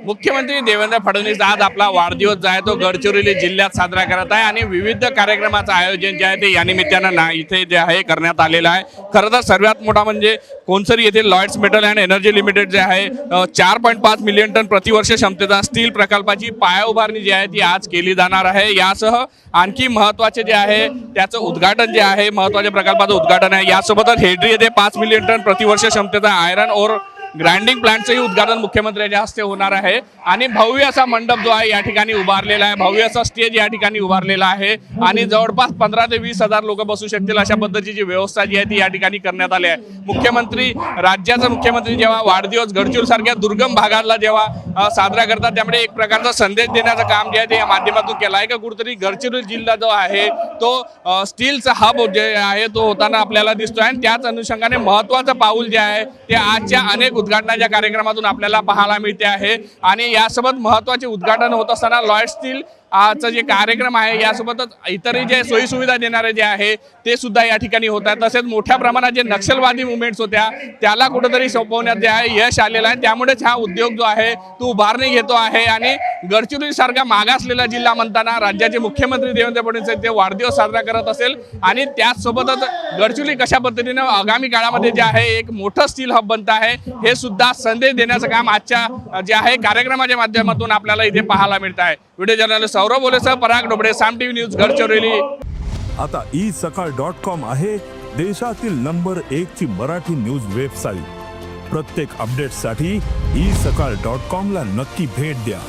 मुख्यमंत्री देवेंद्र फडणवीस आज आपला वाढदिवस जो आहे तो गडचिरोली जिल्ह्यात साजरा करत आहे आणि विविध कार्यक्रमाचं आयोजन जे आहे ते या निमित्तानं इथे जे आहे करण्यात आलेलं आहे। खरं तर सर्वात मोठा म्हणजे कोणसरी येथे Lloyds metal and energy limited जे आहे 4.5 मिलियन टन प्रतिवर्ष क्षमतेचा स्टील प्रकल्पाची पायाउभारणी जी आहे ती आज केली जाणार आहे। यासह आणखी महत्त्वाचे जे आहे त्याचं उद्घाटन जे आहे महत्त्वाच्या प्रकल्पाचं उद्घाटन आहे। यासोबतच हेड्री येथे 5 मिलियन टन प्रतिवर्ष क्षमतेचा आयरन ओर ग्राइंडिंग प्लांटचंही उद्घाटन मुख्यमंत्र्यांच्या हस्ते होणार आहे आणि भव्य असा मंडप जो आहे या ठिकाणी उभारलेला आहे, भव्य असा स्टेज या ठिकाणी उभारलेला आहे आणि जवळपास 15 ते 20 हजार लोक बसू शकतील अशा पद्धतीची व्यवस्था जी आहे ती या ठिकाणी करण्यात आली आहे। मुख्यमंत्री राज्याचा मुख्यमंत्री जेव्हा वाढदिवस गडचिरोलीसारख्या दुर्गम भागाला जेव्हा साजरा करतात त्यामुळे एक प्रकारचा संदेश देण्याचं काम जे आहे ते या माध्यमातून केलं आहे का कुठेतरी गडचिरोली जिल्हा जो आहे तो स्टीलचा हब जे आहे तो होताना आपल्याला दिसतोय आणि त्याच अनुषंगाने महत्त्वाचं पाऊल जे आहे ते आजच्या अनेक उद्घाटनाच्या कार्यक्रमातून आपल्याला पाहायला मिळते आहे। आणि यासोबत महत्त्वाचे उद्घाटन होत असताना लॉयड स्टील आजचा जे कार्यक्रम आहे यासोबतच इतरही जे सोयी सुविधा देणारे जे आहे ते सुद्धा या ठिकाणी होत आहेत। तसेच मोठ्या प्रमाणात जे नक्षलवादी मुवमेंट्स होत्या त्याला कुठेतरी सोपवण्यात जे आहे यश आलेलं आहे। त्यामुळेच हा उद्योग जो आहे तो उभारणी घेतो आहे आणि गडचिरोली सारखा मागासलेला जिल्हा म्हणताना राज्याचे मुख्यमंत्री देवेंद्र फडणवीस ते वाढदिवस साजरा करत असेल आणि त्याचसोबतच गडचिरोली कशा पद्धतीने आगामी काळामध्ये जे आहे एक मोठं स्टील हब बनत आहे हे सुद्धा संदेश देण्याचं काम आजच्या जे आहे कार्यक्रमाच्या माध्यमातून आपल्याला इथे पाहायला मिळत आहे। व्हिडिओ जर्नलिस्ट सौरभ बोलेसह पराग डोबळे, साम टीव्ही न्यूज, गडचिरोली। आता isakal.com आहे देशातील नंबर 1 ची मराठी न्यूज वेबसाईट। प्रत्येक अपडेटसाठी isakal.com ला नक्की भेट द्या।